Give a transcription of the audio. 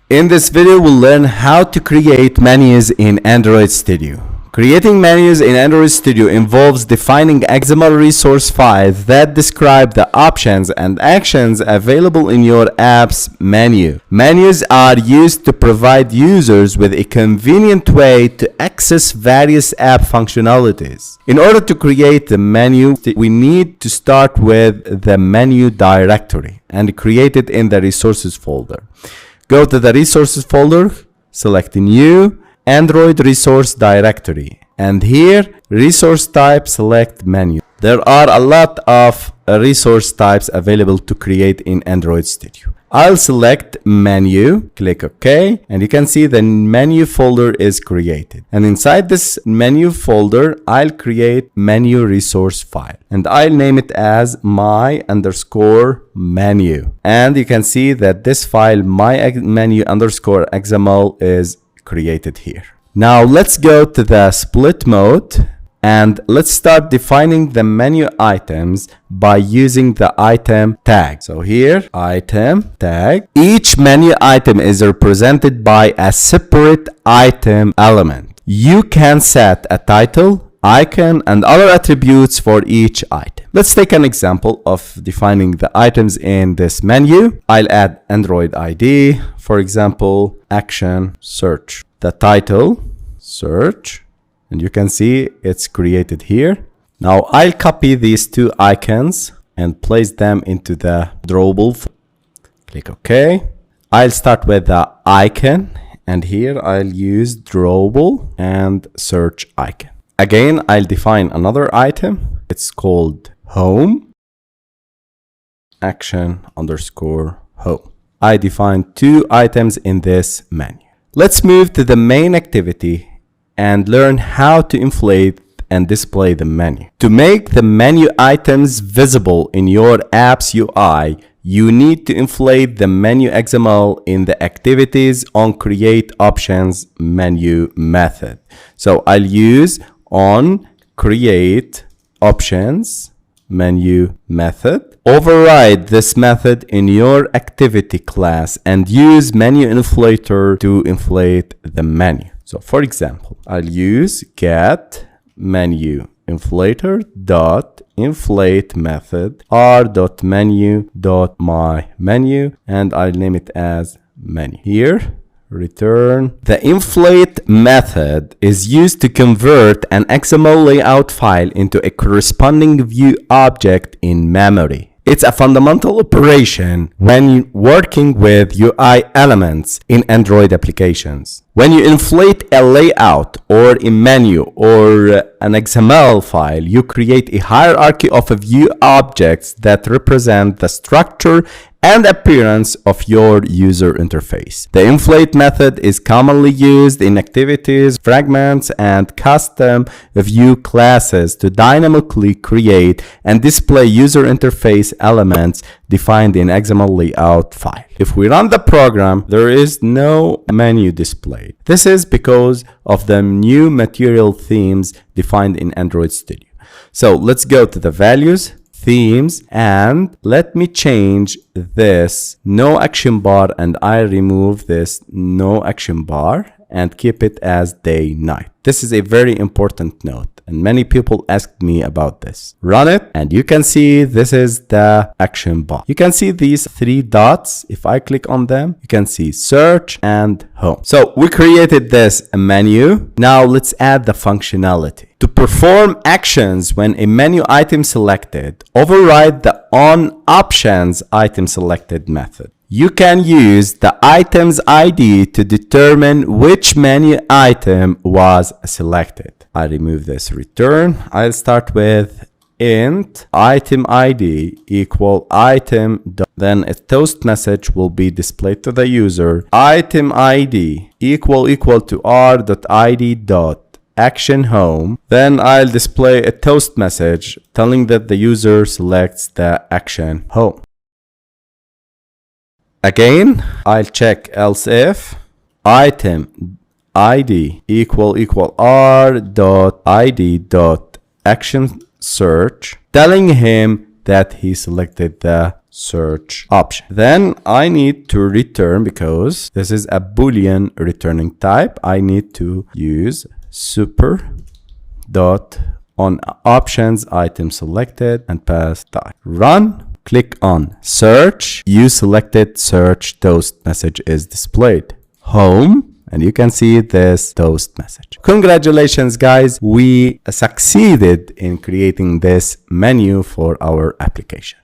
In this video, we'll learn how to create menus in Android Studio. Creating menus in Android Studio involves defining XML resource files that describe the options and actions available in your app's menu. Menus are used to provide users with a convenient way to access various app functionalities. In order to create the menu, we need to start with the menu directory and create it in the resources folder. Go to the resources folder, select new Android resource directory, and here resource type, select menu. There are a lot of resource types available to create in Android Studio. I'll select menu, click OK, and you can see the menu folder is created. And inside this menu folder, I'll create menu resource file and I'll name it as my_menu. And you can see that this file my_menu_xml is created here. Now let's go to the split mode and let's start defining the menu items by using the item tag. So here, item tag. Each menu item is represented by a separate item element. You can set a title, icon, and other attributes for each item. Let's take an example of defining the items in this menu. I'll add Android ID, for example, action, search. The title, search. And you can see it's created here. Now I'll copy these two icons and place them into the drawable. Click OK. I'll start with the icon and here I'll use drawable and search icon. Again, I'll define another item. It's called home, action_home. I defined two items in this menu. Let's move to the main activity and learn how to inflate and display the menu. To make the menu items visible in your app's UI, you need to inflate the menu XML in the activities on create options menu method. So I'll use on create options menu method. Override this method in your activity class and use menu inflator to inflate the menu. So for example, I'll use get menu inflator dot inflate method r.menu.myMenu and I'll name it as menu. Here, return. The inflate method is used to convert an XML layout file into a corresponding view object in memory. It's a fundamental operation when working with UI elements in Android applications. When you inflate a layout or a menu or an XML file, you create a hierarchy of view objects that represent the structure and appearance of your user interface. The inflate method is commonly used in activities, fragments, and custom view classes to dynamically create and display user interface elements defined in XML layout file. If we run the program, there is no menu displayed. This is because of the new material themes defined in Android Studio. So let's go to the values, themes, and let me change this no action bar and I remove this no action bar and keep it as day night. This is a very important note and many people asked me about this. Run it and you can see this is the action bar. You can see these three dots. If I click on them, you can see search and home. So we created this menu. Now let's add the functionality. To perform actions when a menu item selected, override the on options item selected method. You can use the item's ID to determine which menu item was selected. I remove this return. I'll start with int item ID equal item. Then a toast message will be displayed to the user. Item ID equal to r.id action home. Then I'll display a toast message telling that the user selects the action home. Again, I'll check else if item ID equal r.id.action search, telling him that he selected the search option. Then I need to return, because this is a Boolean returning type, I need to use super dot on options item selected and pass type. Run. Click on search. You selected search toast message is displayed. Home, and you can see this toast message. Congratulations guys, we succeeded in creating this menu for our application.